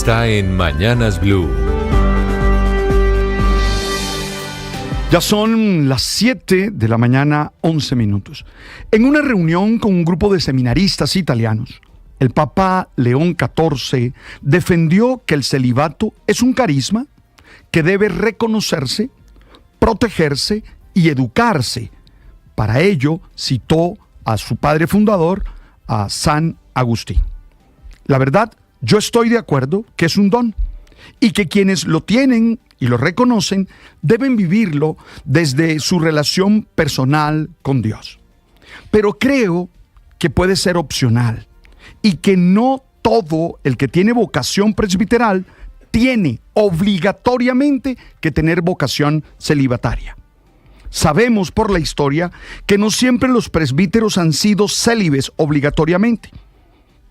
está en Mañanas Blue. Ya son las 7 de la mañana, 11 minutos. En una reunión con un grupo de seminaristas italianos, el Papa León XIV defendió que el celibato es un carisma que debe reconocerse, protegerse y educarse. Para ello citó a su padre fundador, a San Agustín. La verdad, yo estoy de acuerdo que es un don y que quienes lo tienen y lo reconocen deben vivirlo desde su relación personal con Dios. Pero creo que puede ser opcional y que no todo el que tiene vocación presbiteral tiene obligatoriamente que tener vocación celibataria. Sabemos por la historia que no siempre los presbíteros han sido célibes obligatoriamente.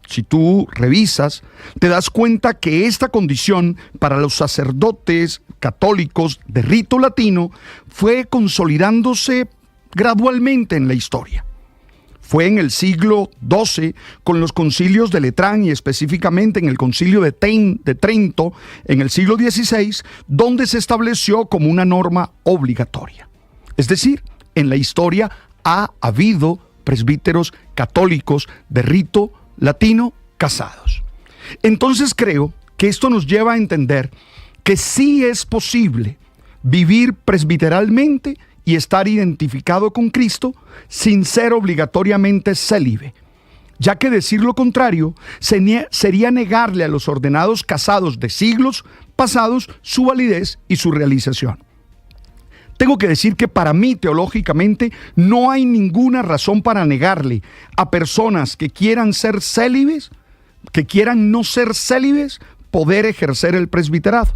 Si tú revisas, te das cuenta que esta condición para los sacerdotes católicos de rito latino fue consolidándose gradualmente en la historia. Fue en el siglo XII, con los concilios de Letrán y específicamente en el concilio de Trento, en el siglo XVI, donde se estableció como una norma obligatoria. Es decir, en la historia ha habido presbíteros católicos de rito latino casados. Entonces creo que esto nos lleva a entender que sí es posible vivir presbiteralmente y estar identificado con Cristo sin ser obligatoriamente célibe, ya que decir lo contrario sería negarle a los ordenados casados de siglos pasados su validez y su realización. Tengo que decir que para mí, teológicamente, no hay ninguna razón para negarle a personas que quieran ser célibes, que quieran no ser célibes, poder ejercer el presbiterado.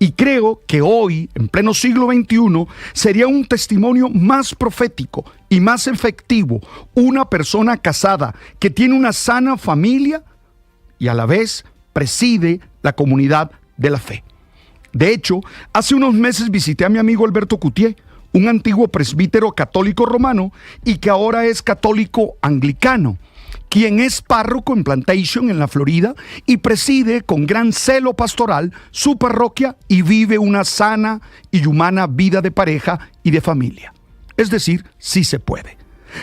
Y creo que hoy, en pleno siglo XXI, sería un testimonio más profético y más efectivo una persona casada que tiene una sana familia y a la vez preside la comunidad de la fe. De hecho, hace unos meses visité a mi amigo Alberto Cutié, un antiguo presbítero católico romano y que ahora es católico anglicano, quien es párroco en Plantation, en la Florida, y preside con gran celo pastoral su parroquia y vive una sana y humana vida de pareja y de familia. Es decir, sí se puede.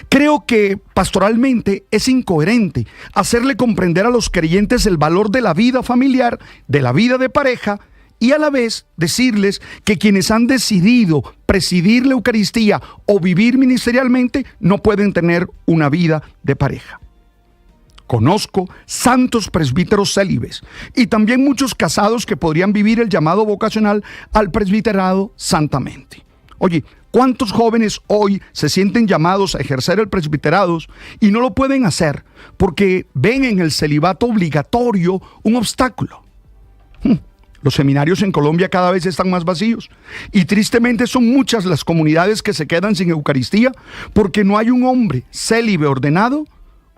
Creo que pastoralmente es incoherente hacerle comprender a los creyentes el valor de la vida familiar, de la vida de pareja, y a la vez decirles que quienes han decidido presidir la Eucaristía o vivir ministerialmente no pueden tener una vida de pareja. Conozco santos presbíteros célibes y también muchos casados que podrían vivir el llamado vocacional al presbiterado santamente. Oye, ¿cuántos jóvenes hoy se sienten llamados a ejercer el presbiterado y no lo pueden hacer porque ven en el celibato obligatorio un obstáculo? Los seminarios en Colombia cada vez están más vacíos y tristemente son muchas las comunidades que se quedan sin Eucaristía porque no hay un hombre célibe ordenado,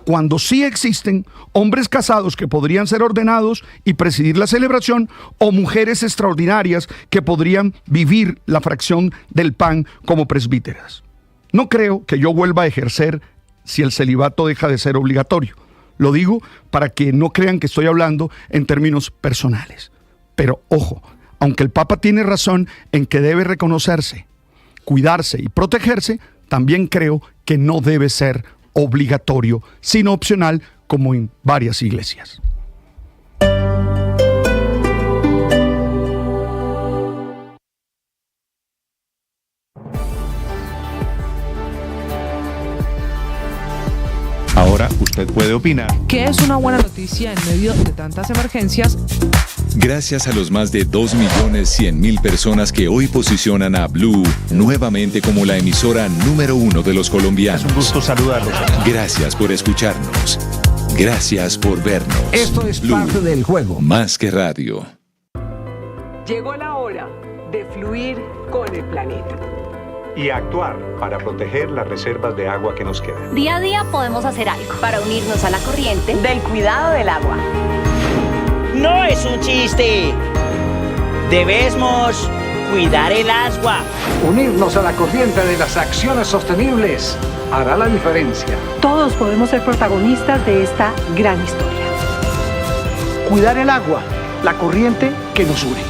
cuando sí existen hombres casados que podrían ser ordenados y presidir la celebración, o mujeres extraordinarias que podrían vivir la fracción del pan como presbíteras. No creo que yo vuelva a ejercer si el celibato deja de ser obligatorio. Lo digo para que no crean que estoy hablando en términos personales. Pero ojo, aunque el Papa tiene razón en que debe reconocerse, cuidarse y protegerse, también creo que no debe ser obligatorio, sino opcional, como en varias iglesias. Ahora usted puede opinar. ¿Qué es una buena noticia en medio de tantas emergencias? Gracias a los más de 2.100.000 personas que hoy posicionan a Blue nuevamente como la emisora número 1 de los colombianos. Es un gusto saludarlos. Gracias por escucharnos. Gracias por vernos. Esto es Blue, parte del juego. más que radio. Llegó la hora de fluir con el planeta. Y actuar para proteger las reservas de agua que nos quedan. Día a día podemos hacer algo para unirnos a la corriente del cuidado del agua. No es un chiste. Debemos cuidar el agua. Unirnos a la corriente de las acciones sostenibles hará la diferencia. Todos podemos ser protagonistas de esta gran historia. Cuidar el agua la corriente que nos une.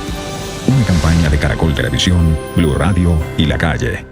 Una campaña de Caracol Televisión, Blue Radio y La Calle.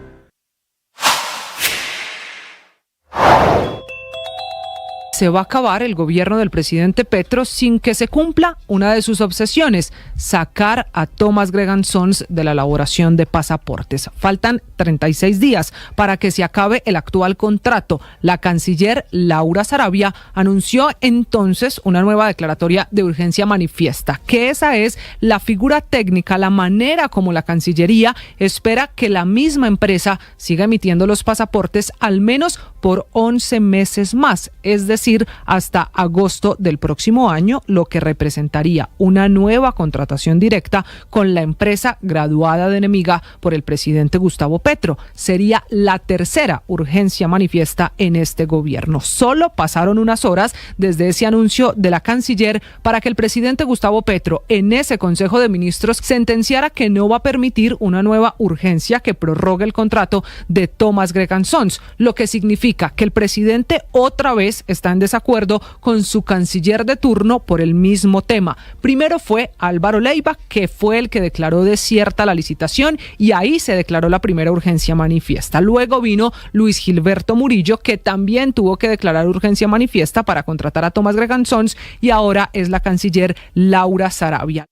Se va a acabar el gobierno del presidente Petro sin que se cumpla una de sus obsesiones, sacar a Thomas Gregan Sons de la elaboración de pasaportes. Faltan 36 días para que se acabe el actual contrato. La canciller Laura Sarabia anunció entonces una nueva declaratoria de urgencia manifiesta, que esa es la figura técnica, la manera como la Cancillería espera que la misma empresa siga emitiendo los pasaportes al menos por 11 meses más, es decir, hasta agosto del próximo año, lo que representaría una nueva contratación directa con la empresa graduada de enemiga por el presidente Gustavo Petro. Sería la tercera urgencia manifiesta en este gobierno. Solo pasaron unas horas desde ese anuncio de la canciller para que el presidente Gustavo Petro en ese Consejo de Ministros sentenciara que no va a permitir una nueva urgencia que prorrogue el contrato de Thomas Gregan Sons, lo que significa que el presidente otra vez está en desacuerdo con su canciller de turno por el mismo tema. Primero fue Álvaro Leiva, que fue el que declaró desierta la licitación y ahí se declaró la primera urgencia manifiesta. Luego vino Luis Gilberto Murillo, que también tuvo que declarar urgencia manifiesta para contratar a Thomas Gregan Sons, y ahora es la canciller Laura Sarabia.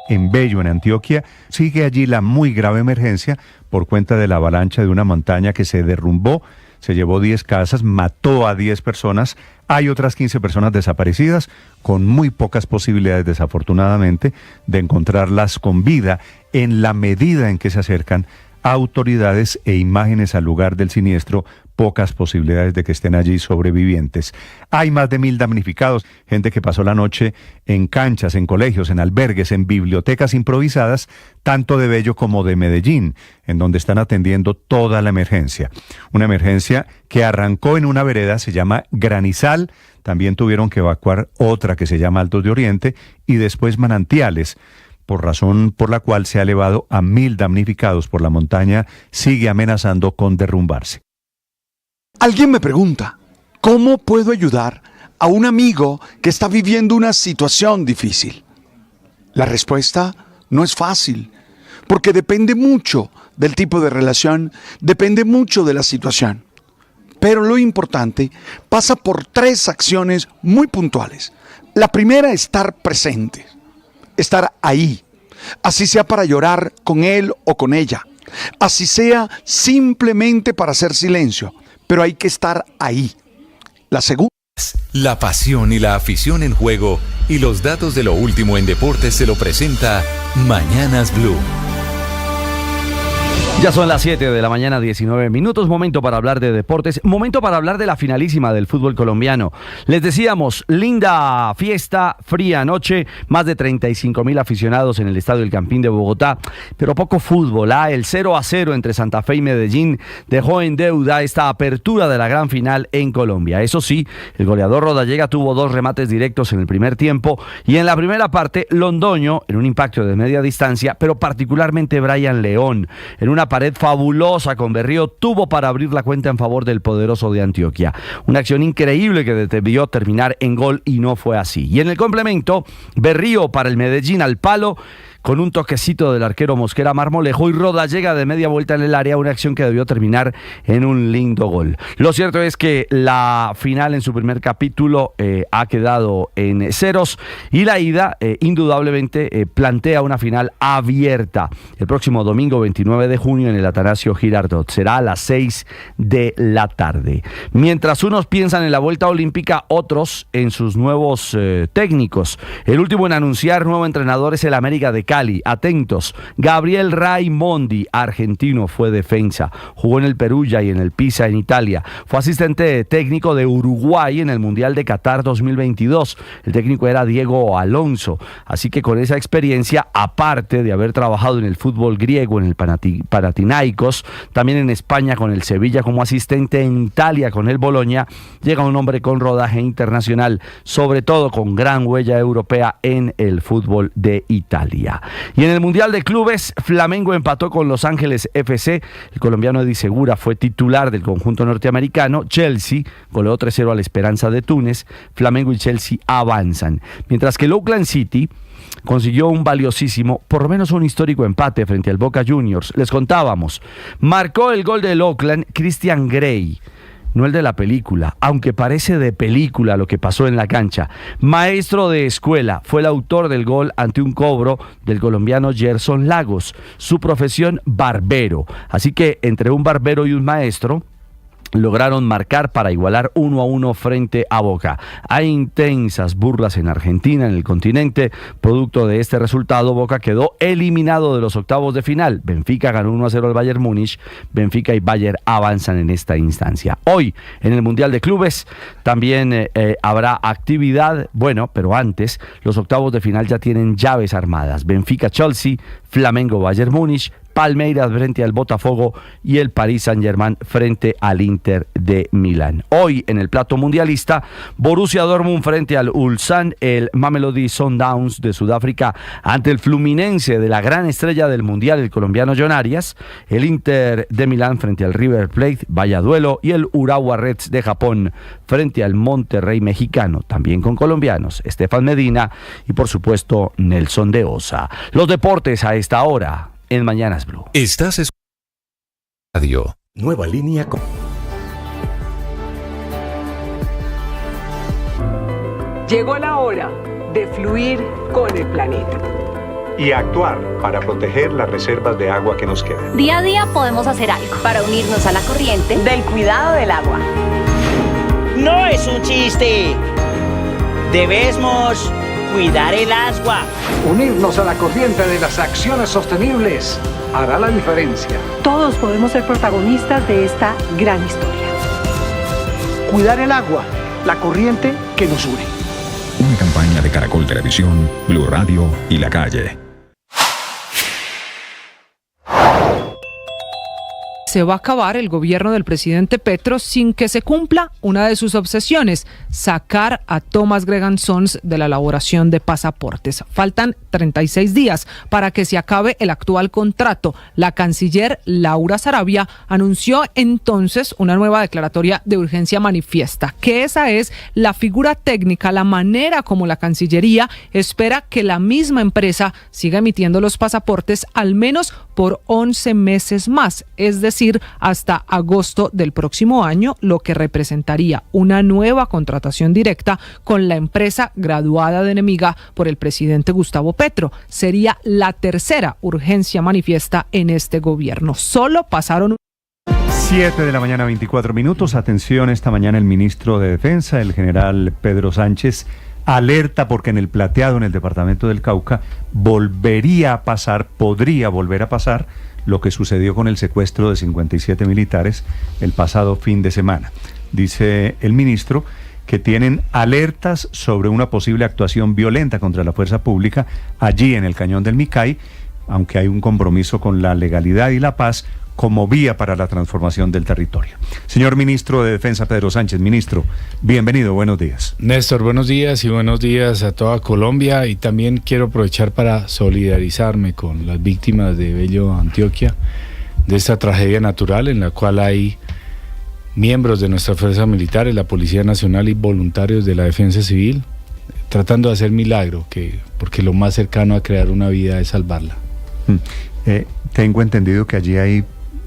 En Bello, en Antioquia, sigue allí la muy grave emergencia por cuenta de la avalancha de una montaña que se derrumbó, se llevó 10 casas, mató a 10 personas. Hay otras 15 personas desaparecidas, con muy pocas posibilidades, desafortunadamente, de encontrarlas con vida en la medida en que se acercan autoridades e imágenes al lugar del siniestro, pocas posibilidades de que estén allí sobrevivientes. Hay más de 1.000 damnificados, gente que pasó la noche en canchas, en colegios, en albergues, en bibliotecas improvisadas, tanto de Bello como de Medellín, en donde están atendiendo toda la emergencia. Una emergencia que arrancó en una vereda, se llama Granizal, también tuvieron que evacuar otra que se llama Altos de Oriente, y después Manantiales, por razón por la cual se ha elevado a 1.000 damnificados por la montaña, sigue amenazando con derrumbarse. Alguien me pregunta, ¿cómo puedo ayudar a un amigo que está viviendo una situación difícil? La respuesta no es fácil, porque depende mucho del tipo de relación, depende mucho de la situación. Pero lo importante pasa por 3 acciones muy puntuales. La primera, estar presente, estar ahí, así sea para llorar con él o con ella, así sea simplemente para hacer silencio, pero hay que estar ahí. La segunda. La pasión y la afición en juego y los datos de lo último en deportes se lo presenta Mañanas Blue. Ya son las 7 de la mañana, 19 minutos, momento para hablar de deportes, momento para hablar de la finalísima del fútbol colombiano. Les decíamos, linda fiesta, fría noche, más de 35,000 aficionados en el Estadio El Campín de Bogotá, pero poco fútbol. El 0-0 entre Santa Fe y Medellín dejó en deuda esta apertura de la gran final en Colombia. Eso sí, el goleador Rodallega tuvo 2 remates directos en el primer tiempo y en la primera parte Londoño, en un impacto de media distancia, pero particularmente Brian León, en una pared fabulosa con Berrío, tuvo para abrir la cuenta en favor del poderoso de Antioquia. Una acción increíble que debió terminar en gol y no fue así. Y en el complemento, Berrío para el Medellín al palo, con un toquecito del arquero Mosquera Marmolejo, y Rodallega de media vuelta en el área, una acción que debió terminar en un lindo gol. Lo cierto es que la final en su primer capítulo ha quedado en ceros y la ida indudablemente plantea una final abierta el próximo domingo 29 de junio en el Atanasio Girardot. Será a las 6 de la tarde. Mientras unos piensan en la vuelta olímpica, otros en sus nuevos técnicos. El último en anunciar nuevo entrenador es el América de Cali. Atentos, Gabriel Raimondi, argentino, fue defensa, jugó en el Perugia y en el Pisa en Italia, fue asistente técnico de Uruguay en el Mundial de Qatar 2022, el técnico era Diego Alonso, así que con esa experiencia, aparte de haber trabajado en el fútbol griego, en el Panathinaikos, también en España con el Sevilla como asistente, en Italia con el Bologna, llega un hombre con rodaje internacional, sobre todo con gran huella europea en el fútbol de Italia. Colombia. Y en el Mundial de Clubes, Flamengo empató con Los Ángeles FC. El colombiano Eddie Segura fue titular del conjunto norteamericano. Chelsea goleó 3-0 a la Esperanza de Túnez. Flamengo y Chelsea avanzan. Mientras que el Oakland City consiguió un valiosísimo, por lo menos un histórico empate frente al Boca Juniors. Les contábamos, marcó el gol del Oakland Christian Gray. No el de la película, aunque parece de película lo que pasó en la cancha. Maestro de escuela, fue el autor del gol ante un cobro del colombiano Gerson Lagos. Su profesión, barbero. Así que entre un barbero y un maestro lograron marcar para igualar 1-1 frente a Boca. Hay intensas burlas en Argentina, en el continente. Producto de este resultado, Boca quedó eliminado de los octavos de final. Benfica ganó 1-0 al Bayern Múnich. Benfica y Bayern avanzan en esta instancia. Hoy, en el Mundial de Clubes, también habrá actividad. Bueno, pero antes, los octavos de final ya tienen llaves armadas. Benfica-Chelsea, Flamengo-Bayern Múnich, Palmeiras frente al Botafogo y el Paris Saint-Germain frente al Inter de Milán. Hoy en el plato mundialista, Borussia Dortmund frente al Ulsan, el Mamelodi Sundowns de Sudáfrica ante el Fluminense de la gran estrella del mundial, el colombiano John Arias, el Inter de Milán frente al River Plate, vaya duelo, y el Urawa Reds de Japón frente al Monterrey mexicano, también con colombianos, Estefan Medina y por supuesto Nelson de Osa. Los deportes a esta hora en Mañanas Blue. Estás escuchando Radio. Nueva línea con... Llegó la hora de fluir con el planeta. Y actuar para proteger las reservas de agua que nos quedan. Día a día podemos hacer algo para unirnos a la corriente del cuidado del agua. No es un chiste. Debemos cuidar el agua. Unirnos a la corriente de las acciones sostenibles hará la diferencia. Todos podemos ser protagonistas de esta gran historia. Cuidar el agua, la corriente que nos une. Una campaña de Caracol Televisión, Blue Radio y La Calle. Se va a acabar el gobierno del presidente Petro sin que se cumpla una de sus obsesiones, sacar a Thomas Gregan Sons de la elaboración de pasaportes. Faltan 36 días para que se acabe el actual contrato. La canciller Laura Sarabia anunció entonces una nueva declaratoria de urgencia manifiesta, que esa es la figura técnica, la manera como la Cancillería espera que la misma empresa siga emitiendo los pasaportes al menos por 11 meses más, es decir, hasta agosto del próximo año, lo que representaría una nueva contratación directa con la empresa graduada de enemiga por el presidente Gustavo Petro. Sería la tercera urgencia manifiesta en este gobierno. Solo pasaron 7 de la mañana, 24 minutos. Atención, esta mañana el ministro de Defensa, el general Pedro Sánchez, alerta porque en el Plateado, en el departamento del Cauca, volvería a pasar, podría volver a pasar lo que sucedió con el secuestro de 57 militares el pasado fin de semana. Dice el ministro que tienen alertas sobre una posible actuación violenta contra la fuerza pública allí en el Cañón del Micay, aunque hay un compromiso con la legalidad y la paz como vía para la transformación del territorio. Señor ministro de Defensa Pedro Sánchez, ministro, bienvenido, buenos días. Néstor, buenos días y buenos días a toda Colombia, y también quiero aprovechar para solidarizarme con las víctimas de Bello, Antioquia, de esta tragedia natural en la cual hay miembros de nuestras fuerzas militares, la Policía Nacional y voluntarios de la Defensa Civil, tratando de hacer milagro, porque lo más cercano a crear una vida es salvarla. Tengo entendido que allí hay,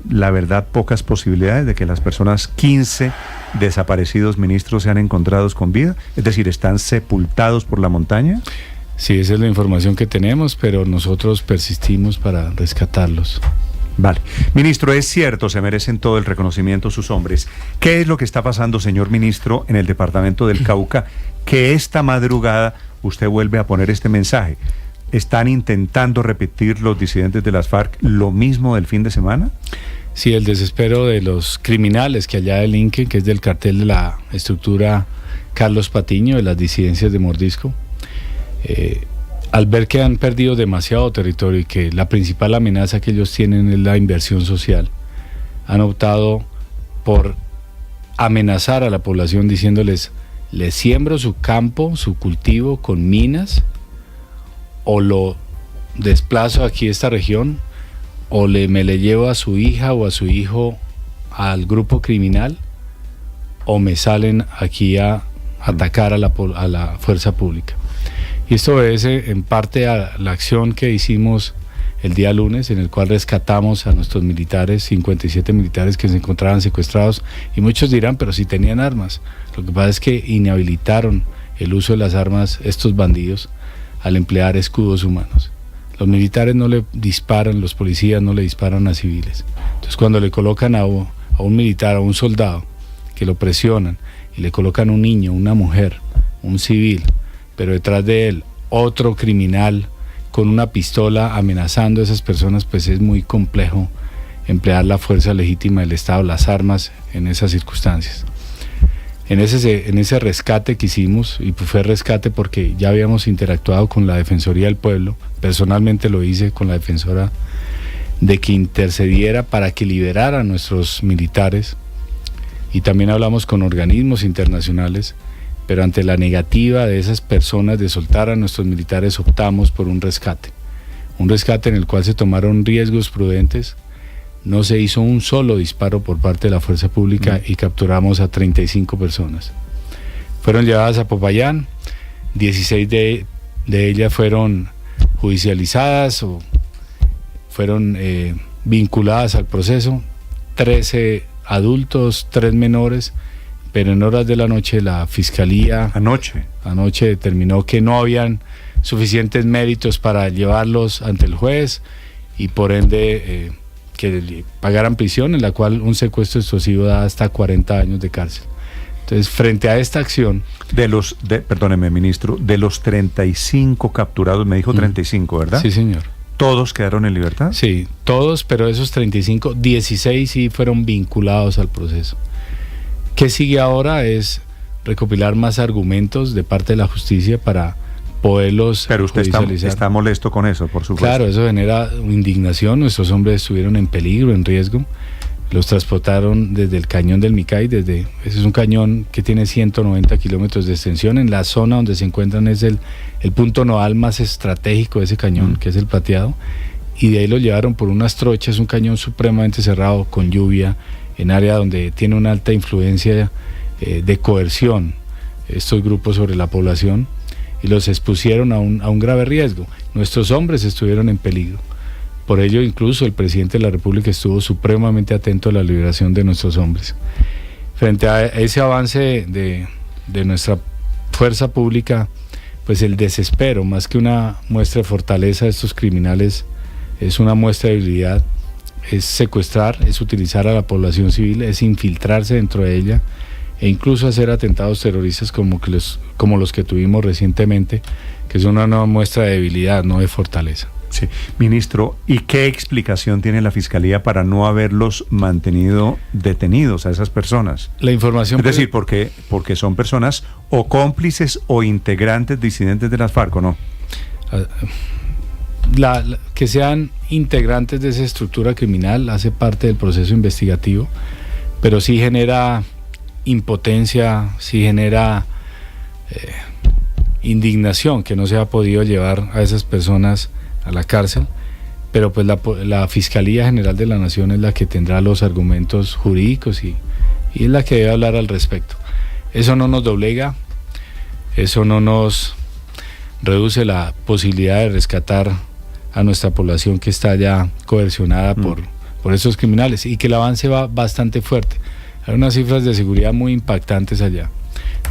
la verdad, pocas posibilidades de que las personas 15 desaparecidos ministros sean encontrados con vida, es decir, ¿están sepultados por la montaña? Sí, esa es la información que tenemos, pero nosotros persistimos para rescatarlos. Vale. Ministro, es cierto, se merecen todo el reconocimiento sus hombres. ¿Qué es lo que está pasando, señor ministro, en el departamento del Cauca, que esta madrugada usted vuelve a poner este mensaje? ¿Están intentando repetir los disidentes de las FARC lo mismo del fin de semana? Sí, el desespero de los criminales que allá delinquen, que es del cartel de la estructura Carlos Patiño, de las disidencias de Mordisco, al ver que han perdido demasiado territorio y que la principal amenaza que ellos tienen es la inversión social, han optado por amenazar a la población diciéndoles: les siembro su campo, su cultivo con minas, o lo desplazo aquí a esta región, o me le llevo a su hija o a su hijo al grupo criminal, o me salen aquí a atacar a la fuerza pública. Y esto obedece en parte a la acción que hicimos el día lunes, en el cual rescatamos a nuestros militares, 57 militares que se encontraban secuestrados, y muchos dirán, pero si tenían armas. Lo que pasa es que inhabilitaron el uso de las armas estos bandidos al emplear escudos humanos. Los militares no le disparan, los policías no le disparan a civiles. Entonces cuando le colocan a un militar, a un soldado, que lo presionan y le colocan un niño, una mujer, un civil, pero detrás de él otro criminal con una pistola amenazando a esas personas, pues es muy complejo emplear la fuerza legítima del Estado, las armas en esas circunstancias. En ese rescate que hicimos, y pues fue rescate porque ya habíamos interactuado con la Defensoría del Pueblo, personalmente lo hice con la defensora, de que intercediera para que liberara a nuestros militares, y también hablamos con organismos internacionales, pero ante la negativa de esas personas de soltar a nuestros militares optamos por un rescate en el cual se tomaron riesgos prudentes. No se hizo un solo disparo por parte de la fuerza pública y capturamos a 35 personas. Fueron llevadas a Popayán, 16 de ellas fueron judicializadas o fueron vinculadas al proceso, 13 adultos, 3 menores, pero en horas de la noche la Fiscalía anoche determinó que no habían suficientes méritos para llevarlos ante el juez y por ende que pagaran prisión, en la cual un secuestro extorsivo da hasta 40 años de cárcel. Entonces, frente a esta acción... Perdóneme, ministro, de los 35 capturados, me dijo 35, ¿verdad? Sí, señor. ¿Todos quedaron en libertad? Sí, todos, pero esos 35, 16 sí fueron vinculados al proceso. ¿Qué sigue ahora? Es recopilar más argumentos de parte de la justicia para poderlos Pero usted está molesto con eso, por supuesto. Claro, eso genera indignación. Nuestros hombres estuvieron en peligro, en riesgo. Los transportaron desde el cañón del Micay, ese es un cañón que tiene 190 kilómetros de extensión. En la zona donde se encuentran es el punto nodal más estratégico de ese cañón, que es el Plateado, y de ahí lo llevaron por unas trochas, un cañón supremamente cerrado, con lluvia, en área donde tiene una alta influencia de coerción estos grupos sobre la población, y los expusieron a un grave riesgo. Nuestros hombres estuvieron en peligro. Por ello, incluso el presidente de la República estuvo supremamente atento a la liberación de nuestros hombres. Frente a ese avance de nuestra fuerza pública, pues el desespero, más que una muestra de fortaleza de estos criminales, es una muestra de debilidad, es secuestrar, es utilizar a la población civil, es infiltrarse dentro de ella e incluso hacer atentados terroristas como los que tuvimos recientemente, que es una nueva muestra de debilidad, no de fortaleza. Sí, ministro, ¿y qué explicación tiene la Fiscalía para no haberlos mantenido detenidos a esas personas? La información... Es decir, porque son personas o cómplices o integrantes disidentes de las FARC, ¿o no? Que sean integrantes de esa estructura criminal hace parte del proceso investigativo, pero sí genera impotencia, sí genera indignación que no se ha podido llevar a esas personas a la cárcel, pero pues la Fiscalía General de la Nación es la que tendrá los argumentos jurídicos y es la que debe hablar al respecto. Eso no nos doblega, eso no nos reduce la posibilidad de rescatar a nuestra población que está ya coercionada por esos criminales, y que el avance va bastante fuerte. Hay unas cifras de seguridad muy impactantes allá.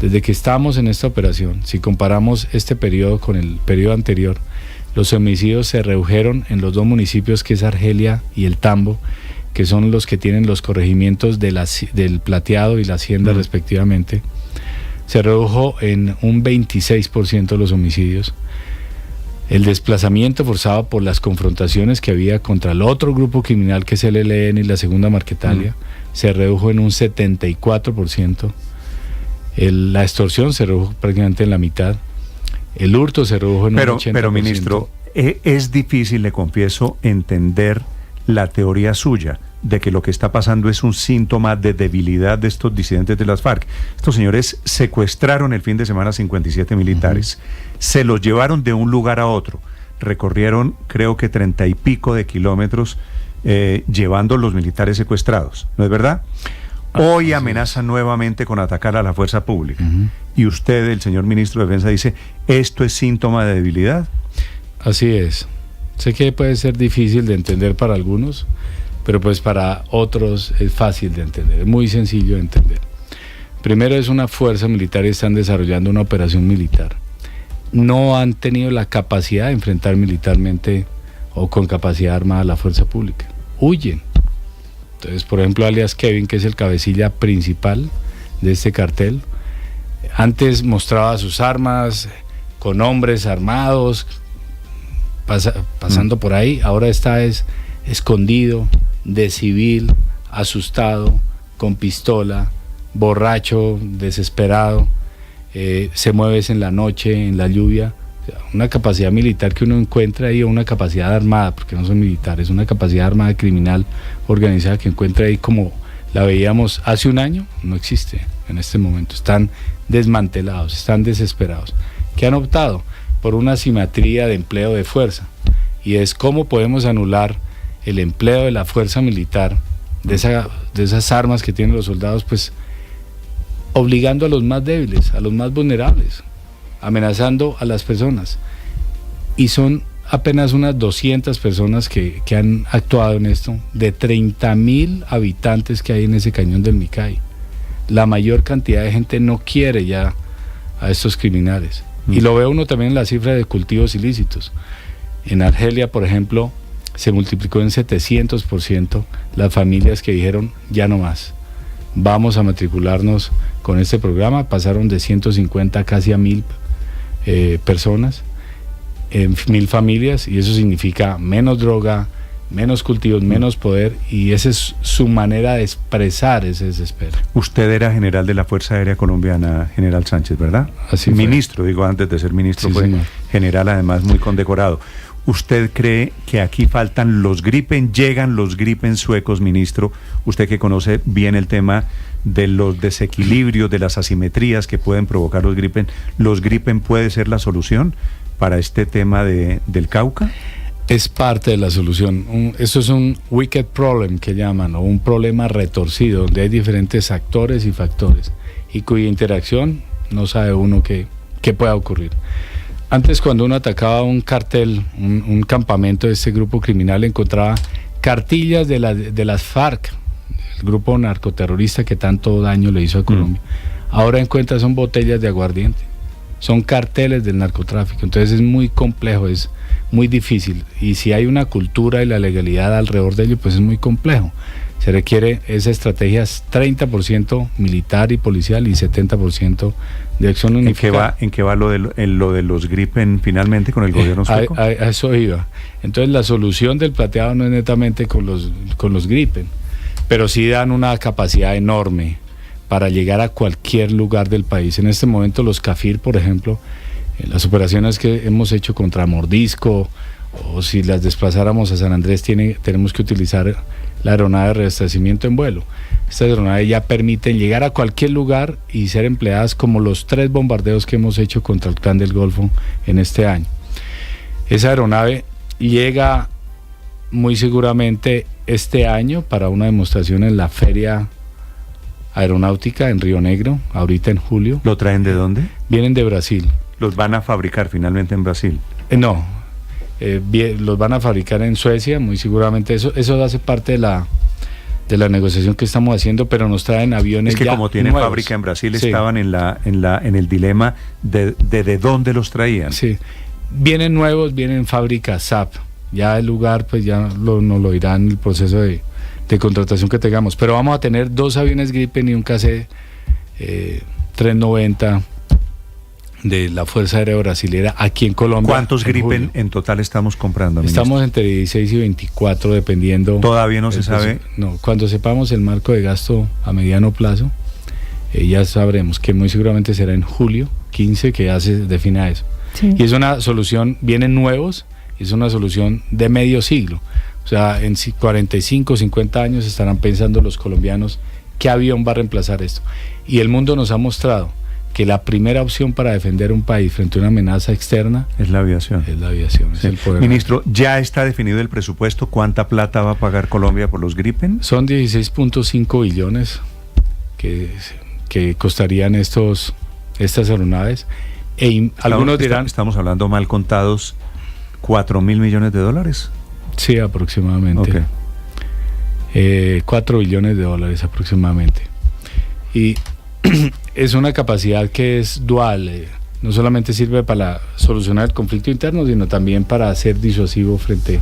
Desde que estamos en esta operación, si comparamos este periodo con el periodo anterior, los homicidios se redujeron en los 2 municipios, que es Argelia y El Tambo, que son los que tienen los corregimientos del Plateado y la Hacienda respectivamente. Se redujo en un 26% los homicidios. El desplazamiento forzado por las confrontaciones que había contra el otro grupo criminal, que es el ELN y la Segunda Marquetalia, se redujo en un 74%. La extorsión se redujo prácticamente en la mitad. El hurto se redujo en un 80%. Pero, ministro, es difícil, le confieso, entender la teoría suya de que lo que está pasando es un síntoma de debilidad de estos disidentes de las FARC. Estos señores secuestraron el fin de semana 57 militares, se los llevaron de un lugar a otro, recorrieron creo que 30 y pico de kilómetros llevando los militares secuestrados, ¿no es verdad? Hoy amenazan nuevamente con atacar a la fuerza pública. Y usted, el señor ministro de Defensa, dice, ¿esto es síntoma de debilidad? Así es. Sé que puede ser difícil de entender para algunos, pero pues para otros es fácil de entender, es muy sencillo de entender. Primero, es una fuerza militar y están desarrollando una operación militar. No han tenido la capacidad de enfrentar militarmente o con capacidad armada a la fuerza pública. Huyen. Entonces, por ejemplo, alias Kevin, que es el cabecilla principal de este cartel, antes mostraba sus armas con hombres armados, pasando por ahí. Ahora está escondido, de civil, asustado, con pistola, borracho, desesperado, se mueve en la noche, en la lluvia. O sea, una capacidad militar que uno encuentra ahí, o una capacidad armada, porque no son militares, una capacidad armada criminal organizada que encuentra ahí como la veíamos hace un año, no existe en este momento. Están desmantelados, están desesperados, que han optado por una asimetría de empleo de fuerza, y es cómo podemos anular el empleo de la fuerza militar, de esas armas que tienen los soldados, pues obligando a los más débiles, a los más vulnerables, amenazando a las personas. Y son apenas unas 200 personas que han actuado en esto, de 30.000 habitantes que hay en ese cañón del Micay. La mayor cantidad de gente no quiere ya a estos criminales. Y lo ve uno también en la cifra de cultivos ilícitos. En Argelia, por ejemplo, se multiplicó en 700% las familias que dijeron, ya no más, vamos a matricularnos con este programa. Pasaron de 150 casi a 1.000 personas, 1.000 familias, y eso significa menos droga, menos cultivos, menos poder, y esa es su manera de expresar ese desespero. Usted era general de la Fuerza Aérea Colombiana, general Sánchez, ¿verdad? Así fue. Ministro, digo, antes de ser ministro, Sí, fue señor. general, además muy condecorado. ¿Usted cree que aquí faltan los Gripen, llegan los Gripen suecos, ministro? Usted que conoce bien el tema de los desequilibrios, de las asimetrías que pueden provocar los Gripen puede ser la solución para este tema del Cauca? Es parte de la solución. Eso es un wicked problem que llaman, o un problema retorcido, donde hay diferentes actores y factores, y cuya interacción no sabe uno qué pueda ocurrir. Antes, cuando uno atacaba un cartel, un campamento de este grupo criminal, encontraba cartillas de las FARC, el grupo narcoterrorista que tanto daño le hizo a Colombia. Ahora encuentra son botellas de aguardiente, son carteles del narcotráfico. Entonces es muy complejo, es muy difícil, y si hay una cultura y la legalidad alrededor de ello, pues es muy complejo. Se requiere esa estrategia 30% militar y policial y 70% de acción unificada. ¿En qué va lo de los Gripen finalmente con el gobierno sueco? A eso iba. Entonces la solución del plateado no es netamente con los Gripen, pero sí dan una capacidad enorme para llegar a cualquier lugar del país. En este momento los CAFIR, por ejemplo, en las operaciones que hemos hecho contra Mordisco, o si las desplazáramos a San Andrés, tenemos que utilizar la aeronave de reabastecimiento en vuelo. Estas aeronaves ya permiten llegar a cualquier lugar y ser empleadas como los 3 bombardeos que hemos hecho contra el Clan del Golfo en este año. Esa aeronave llega muy seguramente este año para una demostración en la Feria Aeronáutica en Río Negro, ahorita en julio. ¿Lo traen de dónde? Vienen de Brasil. ¿Los van a fabricar finalmente en Brasil? No. Los van a fabricar en Suecia, muy seguramente. Eso hace parte de la negociación que estamos haciendo, pero nos traen aviones. Es que ya como tienen nuevos. fábrica en Brasil, Sí. estaban en el dilema de dónde los traían. Sí, vienen nuevos, vienen fábricas SAP. Ya el lugar, pues ya nos lo dirán en el proceso de contratación que tengamos. Pero vamos a tener 2 aviones Gripen y un KC 390 de la Fuerza Aérea Brasilera aquí en Colombia. ¿Cuántos Gripen en total estamos comprando, ministro? Estamos entre 16 y 24, dependiendo. ¿Todavía no se sabe? No, cuando sepamos el marco de gasto a mediano plazo, ya sabremos, que muy seguramente será en julio 15 que ya se defina eso. Sí. Y es una solución, vienen nuevos, es una solución de medio siglo. O sea, en 45, 50 años estarán pensando los colombianos qué avión va a reemplazar esto. Y el mundo nos ha mostrado que la primera opción para defender un país frente a una amenaza externa es la aviación. Es la aviación, Sí. es el poder. Ministro, ¿ya está definido el presupuesto? ¿Cuánta plata va a pagar Colombia por los Gripen? Son 16.5 billones que costarían estas aeronaves. Algunos dirán... Estamos hablando mal contados, $4.000 millones. Sí, aproximadamente. Okay. 4 billones de dólares aproximadamente. Y es una capacidad que es dual, no solamente sirve para solucionar el conflicto interno, sino también para ser disuasivo frente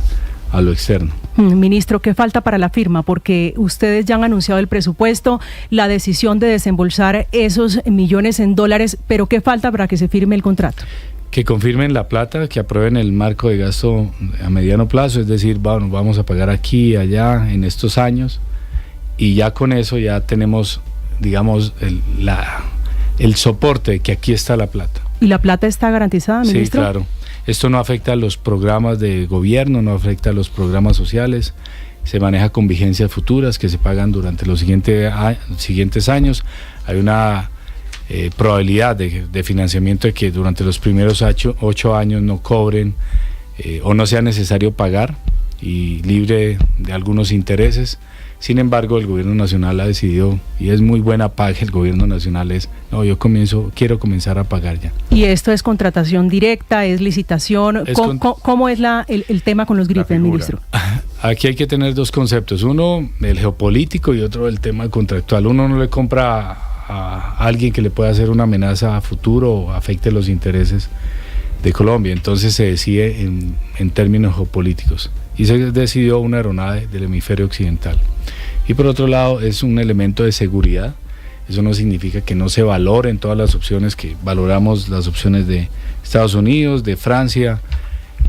a lo externo. Ministro, ¿qué falta para la firma? Porque ustedes ya han anunciado el presupuesto, la decisión de desembolsar esos millones en dólares, pero ¿qué falta para que se firme el contrato? Que confirmen la plata, que aprueben el marco de gasto a mediano plazo, es decir, bueno, vamos a pagar aquí, allá, en estos años, y ya con eso ya tenemos, digamos, el soporte de que aquí está la plata. ¿Y la plata está garantizada, ministro? Sí, claro. Esto no afecta a los programas de gobierno, no afecta a los programas sociales, se maneja con vigencias futuras que se pagan durante los siguientes años. Hay una probabilidad de financiamiento de que durante los primeros 8 años no cobren o no sea necesario pagar y libre de algunos intereses. Sin embargo, el gobierno nacional ha decidido, y es muy buena paga, el gobierno nacional quiero comenzar a pagar ya. ¿Y esto es contratación directa, es licitación? ¿Cómo es el tema con los Gripen, ministro? Aquí hay que tener dos conceptos, uno el geopolítico y otro el tema contractual. Uno no le compra a alguien que le pueda hacer una amenaza a futuro o afecte los intereses de Colombia, entonces se decide en términos geopolíticos y se decidió una aeronave del hemisferio occidental. Y por otro lado es un elemento de seguridad. Eso no significa que no se valoren todas las opciones, que valoramos las opciones de Estados Unidos, de Francia,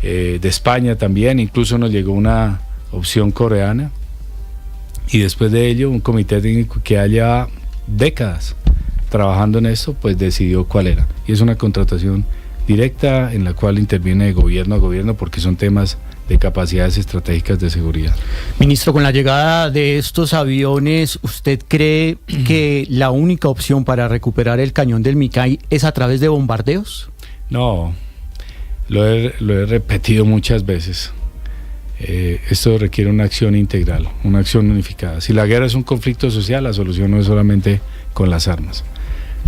de España también, incluso nos llegó una opción coreana, y después de ello un comité técnico que haya décadas trabajando en esto, pues decidió cuál era, y es una contratación directa en la cual interviene de gobierno a gobierno porque son temas de capacidades estratégicas de seguridad. Ministro, con la llegada de estos aviones, ¿usted cree que la única opción para recuperar el cañón del Micay es a través de bombardeos? No, lo he repetido muchas veces. Esto requiere una acción integral, una acción unificada. Si la guerra es un conflicto social, la solución no es solamente con las armas.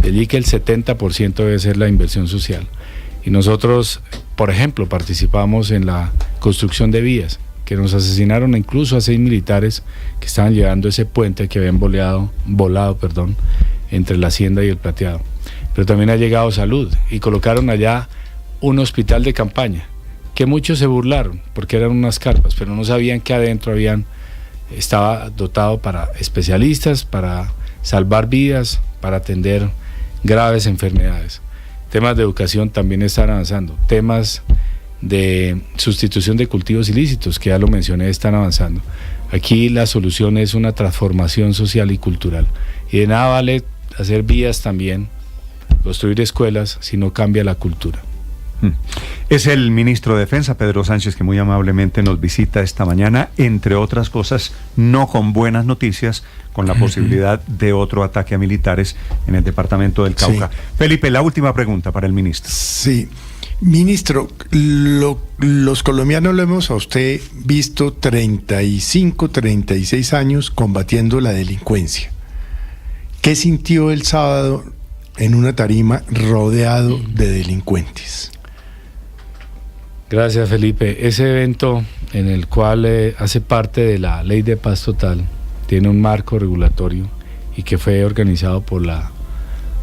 De allí que el 70% debe ser la inversión social. Y nosotros, por ejemplo, participamos en la construcción de vías, que nos asesinaron incluso a 6 militares que estaban llevando ese puente que habían volado, entre la Hacienda y el Plateado. Pero también ha llegado salud y colocaron allá un hospital de campaña, que muchos se burlaron porque eran unas carpas, pero no sabían que adentro estaba dotado para especialistas, para salvar vidas, para atender graves enfermedades. Temas de educación también están avanzando, temas de sustitución de cultivos ilícitos, que ya lo mencioné, están avanzando. Aquí la solución es una transformación social y cultural, y de nada vale hacer vías también, construir escuelas, si no cambia la cultura. Es el ministro de Defensa, Pedro Sánchez, que muy amablemente nos visita esta mañana, entre otras cosas, no con buenas noticias, con la posibilidad de otro ataque a militares en el departamento del Cauca. Sí. Felipe, la última pregunta para el ministro. Sí, ministro, los colombianos lo hemos a usted visto 35, 36 años combatiendo la delincuencia. ¿Qué sintió el sábado en una tarima rodeado de delincuentes? Gracias, Felipe. Ese evento, en el cual hace parte de la Ley de Paz Total, tiene un marco regulatorio y que fue organizado por la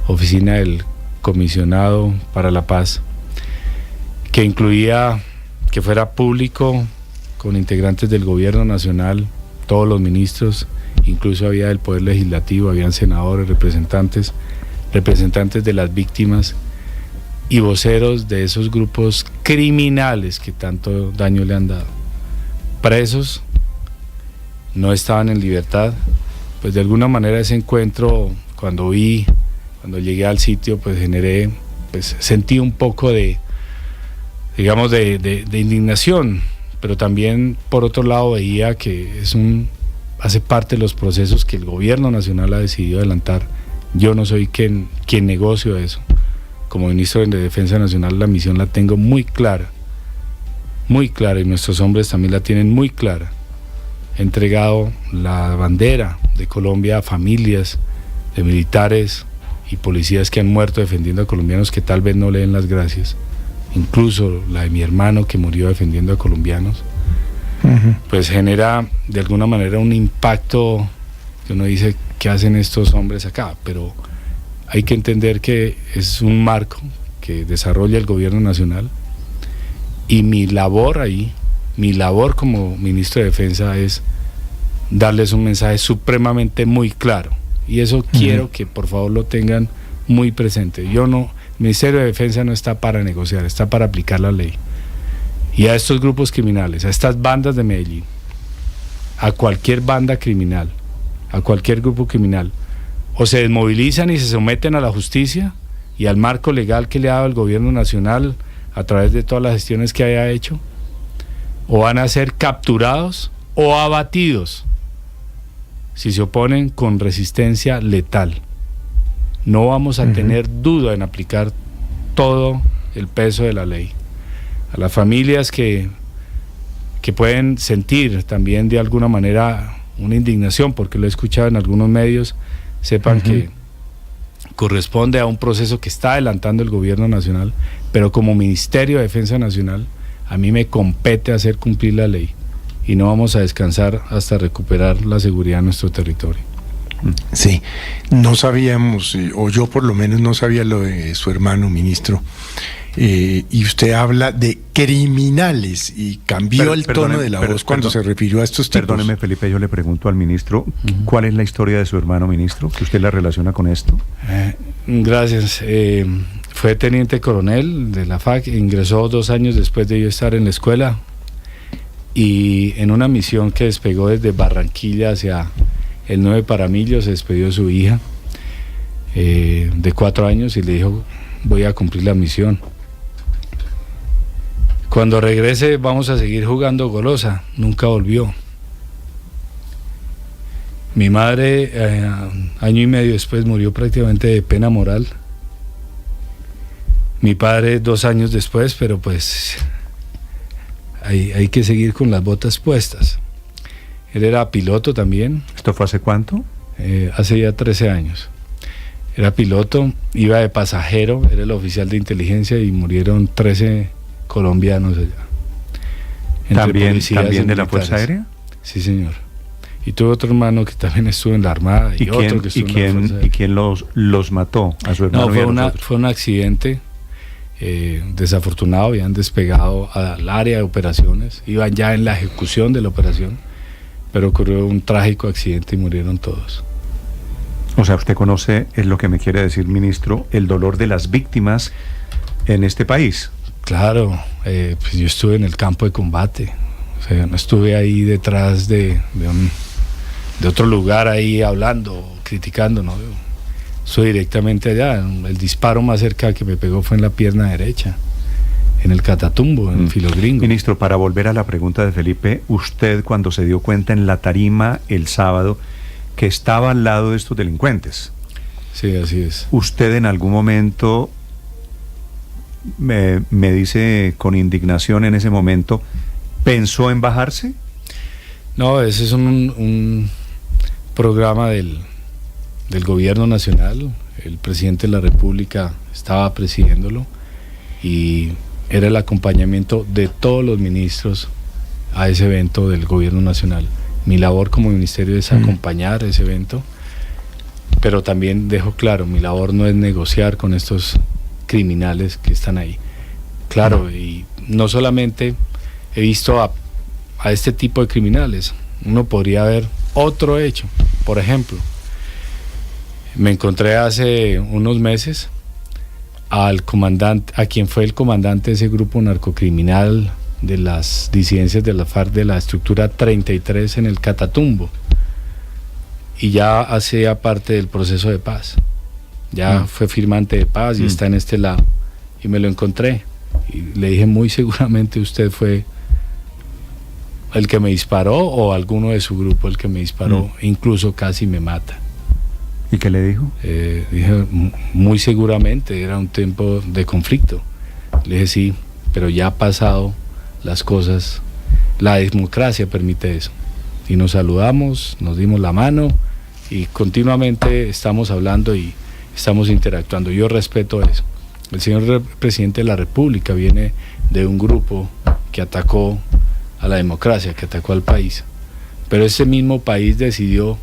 Oficina del Comisionado para la Paz, que incluía que fuera público, con integrantes del gobierno nacional, todos los ministros, incluso había del Poder Legislativo, habían senadores, representantes de las víctimas y voceros de esos grupos criminales que tanto daño le han dado. Presos, no estaban en libertad. Pues de alguna manera ese encuentro, cuando llegué al sitio, pues sentí un poco de indignación, pero también por otro lado veía que hace parte de los procesos que el gobierno nacional ha decidido adelantar Yo no soy quien negocio eso. Como ministro de Defensa Nacional, la misión la tengo muy clara, y nuestros hombres también la tienen muy clara. He entregado la bandera de Colombia a familias de militares y policías que han muerto defendiendo a colombianos que tal vez no le den las gracias, incluso la de mi hermano que murió defendiendo a colombianos. Pues genera de alguna manera un impacto que uno dice, ¿qué hacen estos hombres acá? Pero hay que entender que es un marco que desarrolla el gobierno nacional, y mi labor como ministro de Defensa es darles un mensaje supremamente muy claro, y eso quiero que por favor lo tengan muy presente. El Ministerio de Defensa no está para negociar, está para aplicar la ley. Y a estos grupos criminales, a estas bandas de Medellín, a cualquier banda criminal, a cualquier grupo criminal, o se desmovilizan y se someten a la justicia y al marco legal que le ha dado el gobierno nacional a través de todas las gestiones que haya hecho, o van a ser capturados o abatidos si se oponen con resistencia letal. No vamos a tener duda en aplicar todo el peso de la ley. A las familias que pueden sentir también de alguna manera una indignación, porque lo he escuchado en algunos medios, sepan que corresponde a un proceso que está adelantando el gobierno nacional, pero como Ministerio de Defensa Nacional a mí me compete hacer cumplir la ley, y no vamos a descansar hasta recuperar la seguridad de nuestro territorio. Sí, no sabíamos, o yo por lo menos no sabía lo de su hermano, ministro. Y usted habla de criminales y cambió el tono de la voz cuando se refirió a estos tipos. Perdóneme, Felipe, yo le pregunto al ministro, ¿cuál es la historia de su hermano, ministro, que usted la relaciona con esto? Gracias. Fue teniente coronel de la FAC, ingresó 2 años después de yo estar en la escuela, y en una misión que despegó desde Barranquilla hacia el 9 Paramillo se despidió de su hija de 4 años y le dijo: voy a cumplir la misión. Cuando regrese vamos a seguir jugando golosa. Nunca volvió. Mi madre, año y medio después, murió prácticamente de pena moral. Mi padre 2 años después, pero pues hay que seguir con las botas puestas. Él era piloto también. ¿Esto fue hace cuánto? Hace ya 13 años. Era piloto, iba de pasajero, era el oficial de inteligencia, y murieron 13 colombianos allá. ¿También de la Fuerza Aérea? Sí, señor. Y tuve otro hermano que también estuvo en la Armada. ¿Y quién los mató a su hermano? No, fue un accidente desafortunado. Habían despegado al área de operaciones, iban ya en la ejecución de la operación, pero ocurrió un trágico accidente y murieron todos. O sea, usted conoce, es lo que me quiere decir, ministro, el dolor de las víctimas en este país. Claro, pues yo estuve en el campo de combate, o sea, no estuve ahí detrás de otro lugar ahí hablando, criticando, no. Estuve directamente allá. El disparo más cerca que me pegó fue en la pierna derecha, en el Catatumbo, en Filogringo. Ministro, para volver a la pregunta de Felipe, usted cuando se dio cuenta en la tarima el sábado que estaba al lado de estos delincuentes. Sí, así es. ¿Usted en algún momento, me dice con indignación en ese momento, pensó en bajarse? No, ese es un programa del gobierno nacional. El presidente de la República estaba presidiéndolo y era el acompañamiento de todos los ministros a ese evento del gobierno nacional. Mi labor como ministerio es acompañar ese evento, pero también dejo claro, mi labor no es negociar con estos criminales que están ahí. Claro, y no solamente he visto a este tipo de criminales, uno podría ver otro hecho. Por ejemplo, me encontré hace unos meses al comandante, a quien fue el comandante de ese grupo narcocriminal de las disidencias de la FARC, de la estructura 33 en el Catatumbo, y ya hacía parte del proceso de paz, ya fue firmante de paz y está en este lado, y me lo encontré y le dije: muy seguramente usted fue el que me disparó, o alguno de su grupo el que me disparó, incluso casi me mata. ¿Y qué le dijo? Dije, muy seguramente era un tiempo de conflicto. Le dije, sí, pero ya ha pasado las cosas, la democracia permite eso. Y nos saludamos, nos dimos la mano y continuamente estamos hablando y estamos interactuando. Yo respeto eso. El señor presidente de la República viene de un grupo que atacó a la democracia, que atacó al país. Pero ese mismo país decidió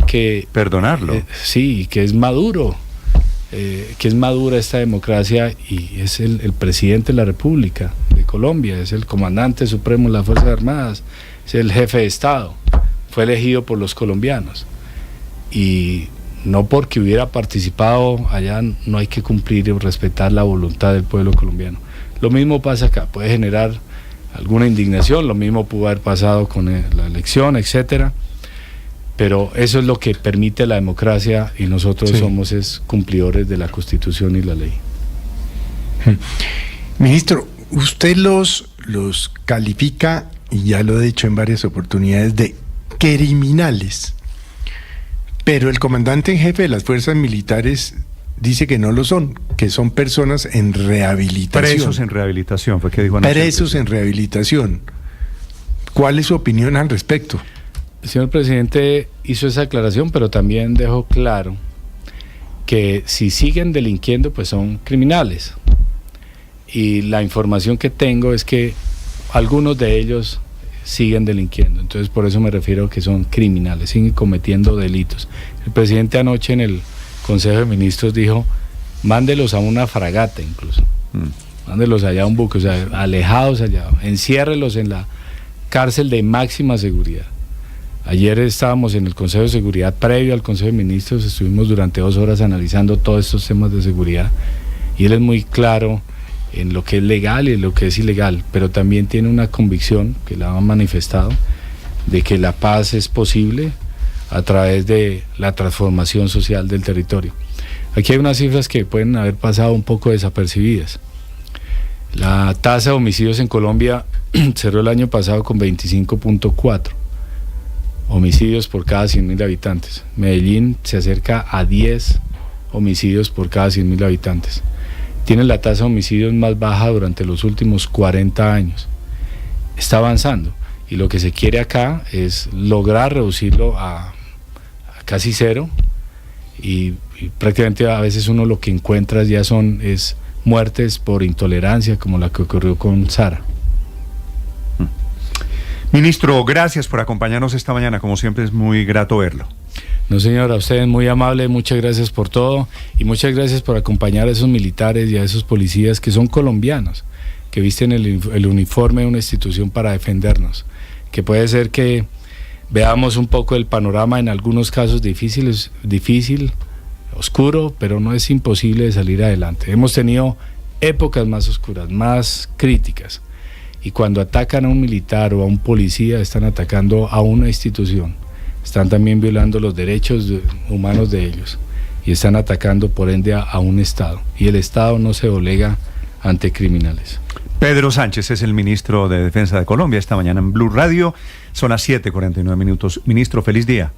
que... Perdonarlo. Sí, que es maduro, que es madura esta democracia y es el presidente de la República de Colombia, es el comandante supremo de las Fuerzas Armadas, es el jefe de Estado, fue elegido por los colombianos. Y no porque hubiera participado allá no hay que cumplir y respetar la voluntad del pueblo colombiano. Lo mismo pasa acá, puede generar alguna indignación, lo mismo pudo haber pasado con la elección, etcétera, pero eso es lo que permite la democracia y nosotros somos cumplidores de la Constitución y la ley. Ministro, usted los califica, y ya lo he dicho en varias oportunidades, de criminales, pero el comandante en jefe de las fuerzas militares dice que no lo son, que son personas en rehabilitación. Presos en rehabilitación, fue que dijo anoche. Presos en rehabilitación. ¿Cuál es su opinión al respecto? El señor presidente hizo esa aclaración, pero también dejó claro que si siguen delinquiendo, pues son criminales. Y la información que tengo es que algunos de ellos siguen delinquiendo. Entonces, por eso me refiero a que son criminales, siguen cometiendo delitos. El presidente anoche en el Consejo de Ministros dijo, mándelos a una fragata incluso, mándelos allá a un buque, o sea, alejados allá, enciérrelos en la cárcel de máxima seguridad. Ayer estábamos en el Consejo de Seguridad, previo al Consejo de Ministros, estuvimos durante 2 horas analizando todos estos temas de seguridad y él es muy claro en lo que es legal y en lo que es ilegal, pero también tiene una convicción que la ha manifestado de que la paz es posible a través de la transformación social del territorio. Aquí hay unas cifras que pueden haber pasado un poco desapercibidas. La tasa de homicidios en Colombia cerró el año pasado con 25.4 homicidios por cada 100.000 habitantes. Medellín se acerca a 10 homicidios por cada 100.000 habitantes. Tiene la tasa de homicidios más baja durante los últimos 40 años. Está avanzando y lo que se quiere acá es lograr reducirlo a casi cero y prácticamente a veces uno lo que encuentra ya es muertes por intolerancia como la que ocurrió con Sara. Ministro, gracias por acompañarnos esta mañana, como siempre es muy grato verlo. No, señor, a usted muy amable, muchas gracias por todo y muchas gracias por acompañar a esos militares y a esos policías que son colombianos, que visten el uniforme de una institución para defendernos, que puede ser que veamos un poco el panorama en algunos casos difícil, oscuro, pero no es imposible de salir adelante. Hemos tenido épocas más oscuras, más críticas, y cuando atacan a un militar o a un policía están atacando a una institución, están también violando los derechos humanos de ellos y están atacando por ende a un Estado, y el Estado no se doblega ante criminales. Pedro Sánchez es el ministro de Defensa de Colombia esta mañana en Blue Radio. Son las 7:49. Ministro, feliz día.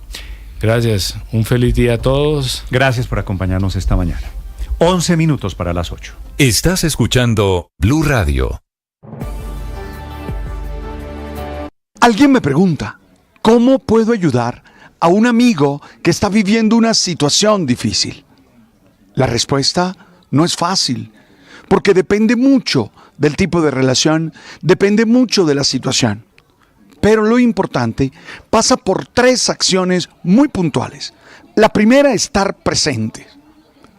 Gracias, un feliz día a todos. Gracias por acompañarnos esta mañana. 11 minutos para las 8. Estás escuchando Blue Radio. Alguien me pregunta, ¿cómo puedo ayudar a un amigo que está viviendo una situación difícil? La respuesta no es fácil, porque depende mucho del tipo de relación, depende mucho de la situación. Pero lo importante pasa por 3 acciones muy puntuales. La primera, estar presente,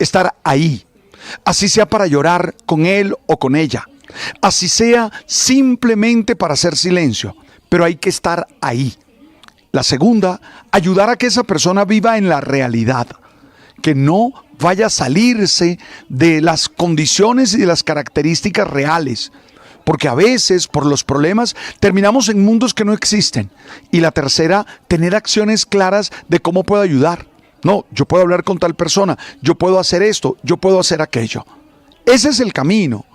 estar ahí, así sea para llorar con él o con ella, así sea simplemente para hacer silencio, pero hay que estar ahí. La segunda, ayudar a que esa persona viva en la realidad, que no vaya a salirse de las condiciones y de las características reales, porque a veces por los problemas terminamos en mundos que no existen. Y la tercera, tener acciones claras de cómo puedo ayudar. No, yo puedo hablar con tal persona, yo puedo hacer esto, yo puedo hacer aquello. Ese es el camino.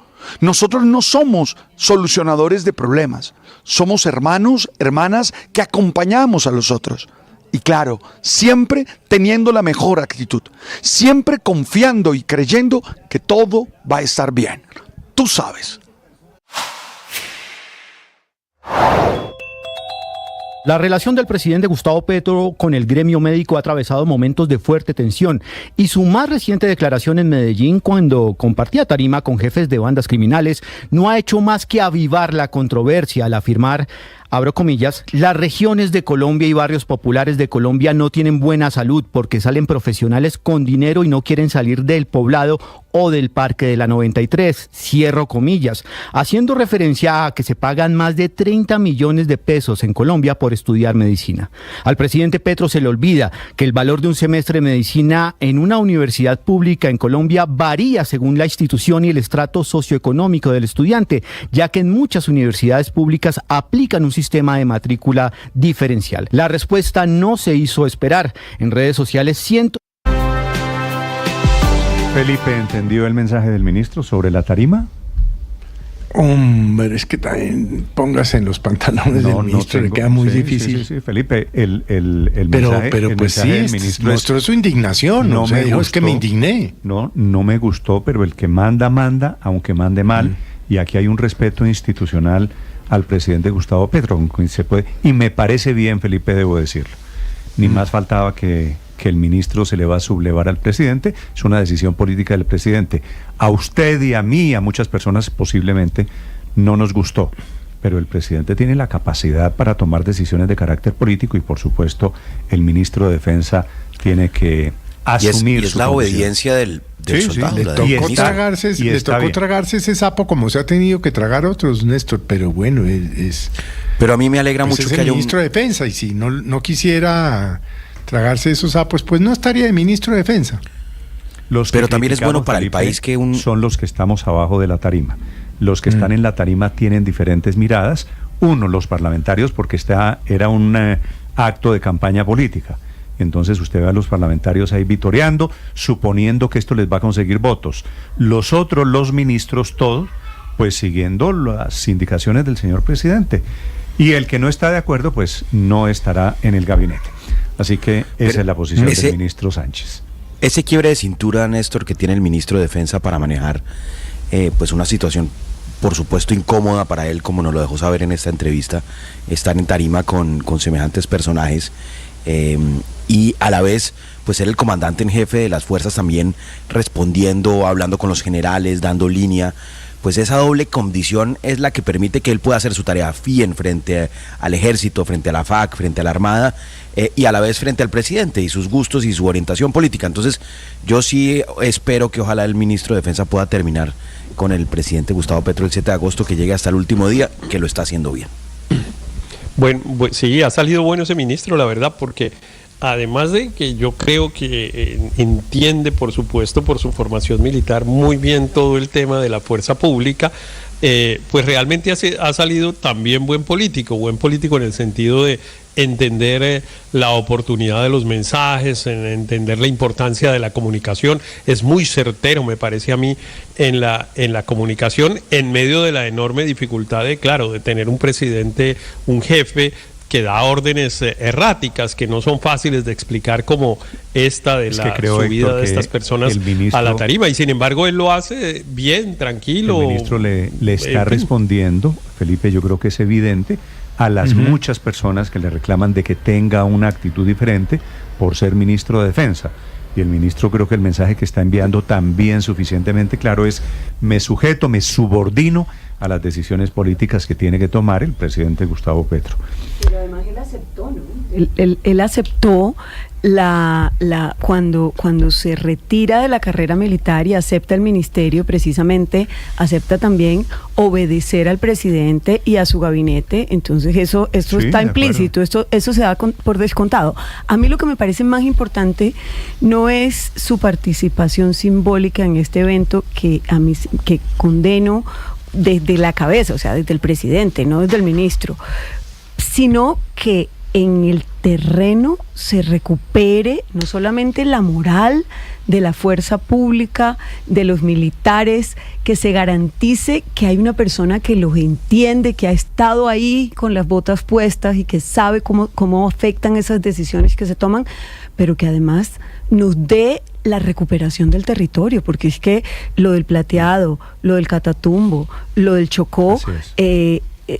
Nosotros no somos solucionadores de problemas, somos hermanos, hermanas que acompañamos a los otros. Y claro, siempre teniendo la mejor actitud, siempre confiando y creyendo que todo va a estar bien. Tú sabes. La relación del presidente Gustavo Petro con el gremio médico ha atravesado momentos de fuerte tensión y su más reciente declaración en Medellín, cuando compartía tarima con jefes de bandas criminales, no ha hecho más que avivar la controversia al afirmar, abro comillas, las regiones de Colombia y barrios populares de Colombia no tienen buena salud porque salen profesionales con dinero y no quieren salir del poblado o del Parque de la 93, cierro comillas, haciendo referencia a que se pagan más de 30 millones de pesos en Colombia por estudiar medicina. Al presidente Petro se le olvida que el valor de un semestre de medicina en una universidad pública en Colombia varía según la institución y el estrato socioeconómico del estudiante, ya que en muchas universidades públicas aplican un sistema de matrícula diferencial. La respuesta no se hizo esperar. En redes sociales Felipe, ¿entendió el mensaje del ministro sobre la tarima? Hombre, es que también póngase en los pantalones del ministro, le queda muy difícil. Sí, Felipe, el mensaje, pero pues sí, del ministro mostró su indignación, no me gustó, es que me indigné. No me gustó, pero el que manda, aunque mande mal, y aquí hay un respeto institucional al presidente Gustavo Petro, y me parece bien, Felipe, debo decirlo. Ni más faltaba que el ministro se le va a sublevar al presidente, es una decisión política del presidente. A usted y a mí, a muchas personas posiblemente no nos gustó, pero el presidente tiene la capacidad para tomar decisiones de carácter político y por supuesto el ministro de Defensa tiene que asumir y es la obediencia del soldado. Le tocó tragarse ese sapo como se ha tenido que tragar otros, Néstor, pero bueno, pero a mí me alegra mucho es que el haya ministro de Defensa y si no quisiera tragarse esos sapos, pues no estaría de ministro de Defensa. Pero también es bueno para el país que son los que estamos abajo de la tarima. Los que están en la tarima tienen diferentes miradas. Uno, los parlamentarios, porque era un acto de campaña política. Entonces usted ve a los parlamentarios ahí vitoreando, suponiendo que esto les va a conseguir votos. Los otros, los ministros, todos, pues siguiendo las indicaciones del señor presidente. Y el que no está de acuerdo, pues no estará en el gabinete. Así que esa es la posición del ministro Sánchez. Ese quiebre de cintura, Néstor, que tiene el ministro de Defensa para manejar pues una situación, por supuesto, incómoda para él, como nos lo dejó saber en esta entrevista, estar en tarima con semejantes personajes y a la vez pues ser el comandante en jefe de las fuerzas también, respondiendo, hablando con los generales, dando línea. Pues esa doble condición es la que permite que él pueda hacer su tarea bien frente al ejército, frente a la FARC, frente a la Armada y a la vez frente al presidente y sus gustos y su orientación política. Entonces yo sí espero que ojalá el ministro de Defensa pueda terminar con el presidente Gustavo Petro el 7 de agosto, que llegue hasta el último día, que lo está haciendo bien. Bueno, sí, ha salido bueno ese ministro, la verdad, porque además de que yo creo que entiende, por supuesto, por su formación militar, muy bien todo el tema de la fuerza pública, pues realmente ha salido también buen político en el sentido de entender la oportunidad de los mensajes, en entender la importancia de la comunicación. Es muy certero, me parece a mí, en la comunicación, en medio de la enorme dificultad de tener un presidente, un jefe que da órdenes erráticas que no son fáciles de explicar, como esta de la subida de estas personas a la tarima, y sin embargo él lo hace bien, tranquilo. El ministro le está respondiendo, Felipe, yo creo que es evidente, a las muchas personas que le reclaman de que tenga una actitud diferente por ser ministro de Defensa. Y el ministro, creo que el mensaje que está enviando también suficientemente claro es: me sujeto, me subordino a las decisiones políticas que tiene que tomar el presidente Gustavo Petro. Pero además él aceptó, ¿no? Él aceptó cuando se retira de la carrera militar y acepta el ministerio, precisamente acepta también obedecer al presidente y a su gabinete. Entonces eso está implícito, eso se da por descontado. A mí lo que me parece más importante no es su participación simbólica en este evento, que condeno desde la cabeza, o sea, desde el presidente, no desde el ministro, sino que en el terreno se recupere no solamente la moral de la fuerza pública, de los militares, que se garantice que hay una persona que los entiende, que ha estado ahí con las botas puestas y que sabe cómo afectan esas decisiones que se toman, pero que además nos dé la recuperación del territorio, porque es que lo del Plateado, lo del Catatumbo, lo del Chocó,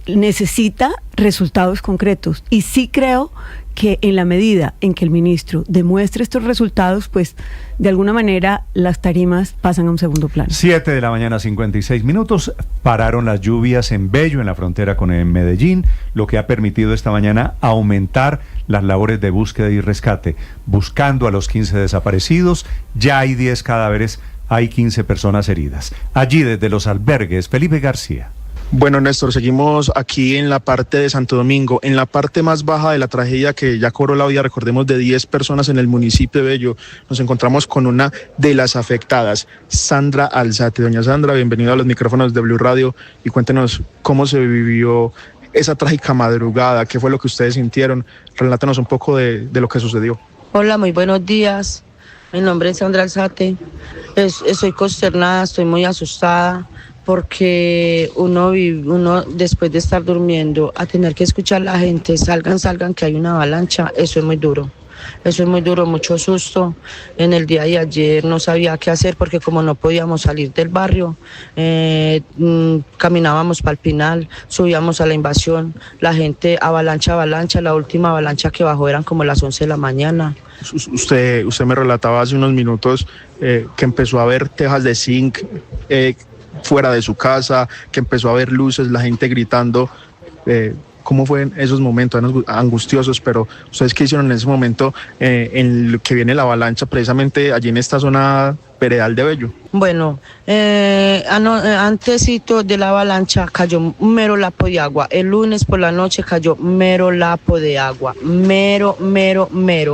necesita resultados concretos. Y sí creo que en la medida en que el ministro demuestre estos resultados, pues de alguna manera las tarimas pasan a un segundo plano. 7 de la mañana, 56 minutos. Pararon las lluvias en Bello, en la frontera con Medellín, lo que ha permitido esta mañana aumentar las labores de búsqueda y rescate, buscando a los 15 desaparecidos. Ya hay 10 cadáveres, hay 15 personas heridas. Allí desde los albergues, Felipe García. Bueno, Néstor, seguimos aquí en la parte de Santo Domingo, en la parte más baja de la tragedia que ya cobró la vida, recordemos, de 10 personas en el municipio de Bello. Nos encontramos con una de las afectadas, Sandra Alzate. Doña Sandra, bienvenida a los micrófonos de Blue Radio y cuéntenos cómo se vivió esa trágica madrugada, qué fue lo que ustedes sintieron. Relátanos un poco de lo que sucedió. Hola, muy buenos días. Mi nombre es Sandra Alzate. Estoy consternada, estoy muy asustada, porque uno después de estar durmiendo, a tener que escuchar a la gente, salgan, que hay una avalancha, eso es muy duro. Eso es muy duro, mucho susto. En el día de ayer no sabía qué hacer porque como no podíamos salir del barrio, caminábamos para el Pinal, subíamos a la Invasión, la gente avalancha, la última avalancha que bajó eran como las 11 de la mañana. Usted me relataba hace unos minutos que empezó a ver tejas de zinc fuera de su casa, que empezó a ver luces, la gente gritando. ¿Cómo fue en esos momentos angustiosos? Pero ¿ustedes qué hicieron en ese momento en lo que viene la avalancha, precisamente allí en esta zona veredal de Bello? Bueno, antesito de la avalancha cayó un mero lapo de agua. El lunes por la noche cayó mero lapo de agua, mero.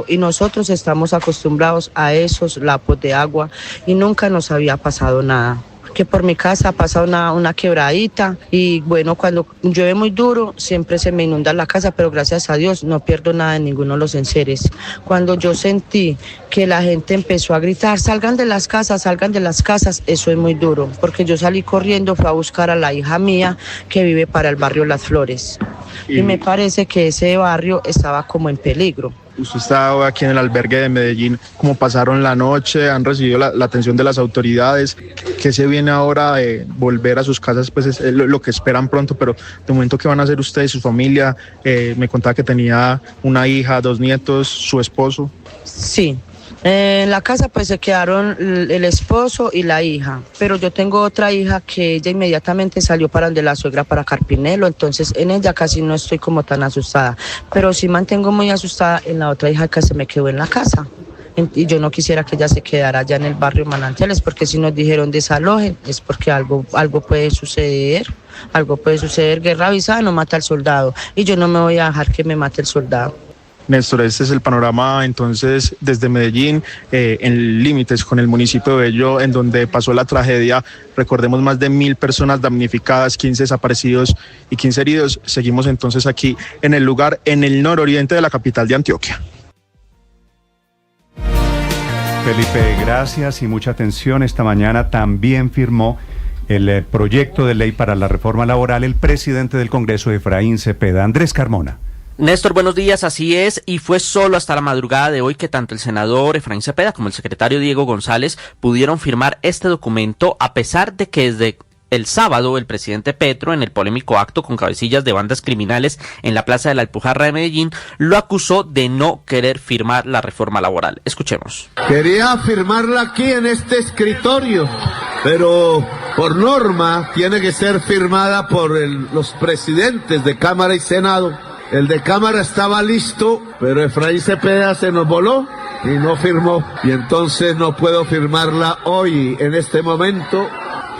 Y nosotros estamos acostumbrados a esos lapos de agua y nunca nos había pasado nada. Que por mi casa ha pasado una quebradita y bueno, cuando llueve muy duro siempre se me inunda la casa, pero gracias a Dios no pierdo nada en ninguno de los enseres. Cuando yo sentí que la gente empezó a gritar, salgan de las casas, eso es muy duro, porque yo salí corriendo, fui a buscar a la hija mía que vive para el barrio Las Flores y me parece que ese barrio estaba como en peligro. Usted está aquí en el albergue de Medellín. ¿Cómo pasaron la noche? ¿Han recibido la atención de las autoridades? ¿Qué se viene ahora de volver a sus casas? Pues es lo que esperan pronto, pero de momento, ¿qué van a hacer ustedes, su familia? Me contaba que tenía una hija, 2 nietos, su esposo. Sí. En la casa pues se quedaron el esposo y la hija, pero yo tengo otra hija que ella inmediatamente salió para donde la suegra, para Carpinelo, entonces en ella casi no estoy como tan asustada, pero sí mantengo muy asustada en la otra hija que se me quedó en la casa. Y yo no quisiera que ella se quedara allá en el barrio Manantiales, porque si nos dijeron desalojen es porque algo puede suceder, guerra avisada no mata al soldado, y yo no me voy a dejar que me mate el soldado. Néstor, este es el panorama entonces desde Medellín, en límites con el municipio de Bello, en donde pasó la tragedia. Recordemos, más de 1.000 personas damnificadas, 15 desaparecidos y 15 heridos. Seguimos entonces aquí en el lugar, en el nororiente de la capital de Antioquia. Felipe, gracias y mucha atención. Esta mañana también firmó el proyecto de ley para la reforma laboral el presidente del Congreso, Efraín Cepeda. Andrés Carmona. Néstor, buenos días, así es, y fue solo hasta la madrugada de hoy que tanto el senador Efraín Cepeda como el secretario Diego González pudieron firmar este documento, a pesar de que desde el sábado el presidente Petro, en el polémico acto con cabecillas de bandas criminales en la Plaza de la Alpujarra de Medellín, lo acusó de no querer firmar la reforma laboral. Escuchemos. Quería firmarla aquí en este escritorio, pero por norma tiene que ser firmada por los presidentes de Cámara y Senado. El de Cámara estaba listo, pero Efraín Cepeda se nos voló y no firmó. Y entonces no puedo firmarla hoy, en este momento.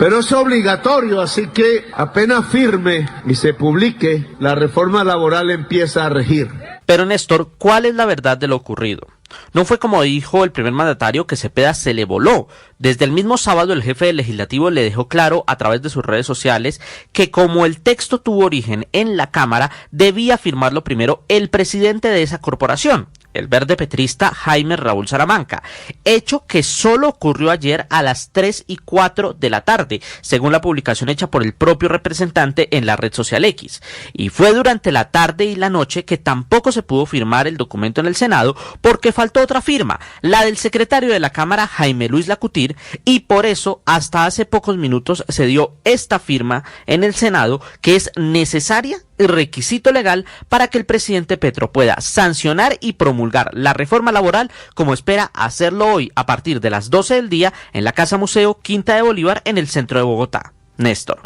Pero es obligatorio, así que apenas firme y se publique, la reforma laboral empieza a regir. Pero Néstor, ¿cuál es la verdad de lo ocurrido? No fue como dijo el primer mandatario que Cepeda se le voló. Desde el mismo sábado el jefe del legislativo le dejó claro a través de sus redes sociales que como el texto tuvo origen en la Cámara, debía firmarlo primero el presidente de esa corporación, el verde petrista Jaime Raúl Salamanca, hecho que solo ocurrió ayer a las 3:04 de la tarde, según la publicación hecha por el propio representante en la red social X. Y fue durante la tarde y la noche que tampoco se pudo firmar el documento en el Senado porque faltó otra firma, la del secretario de la Cámara Jaime Luis Lacutir, y por eso hasta hace pocos minutos se dio esta firma en el Senado, que es necesaria y requisito legal para que el presidente Petro pueda sancionar y promulgar la reforma laboral, como espera hacerlo hoy a partir de las 12 del día en la Casa Museo Quinta de Bolívar en el centro de Bogotá. Néstor.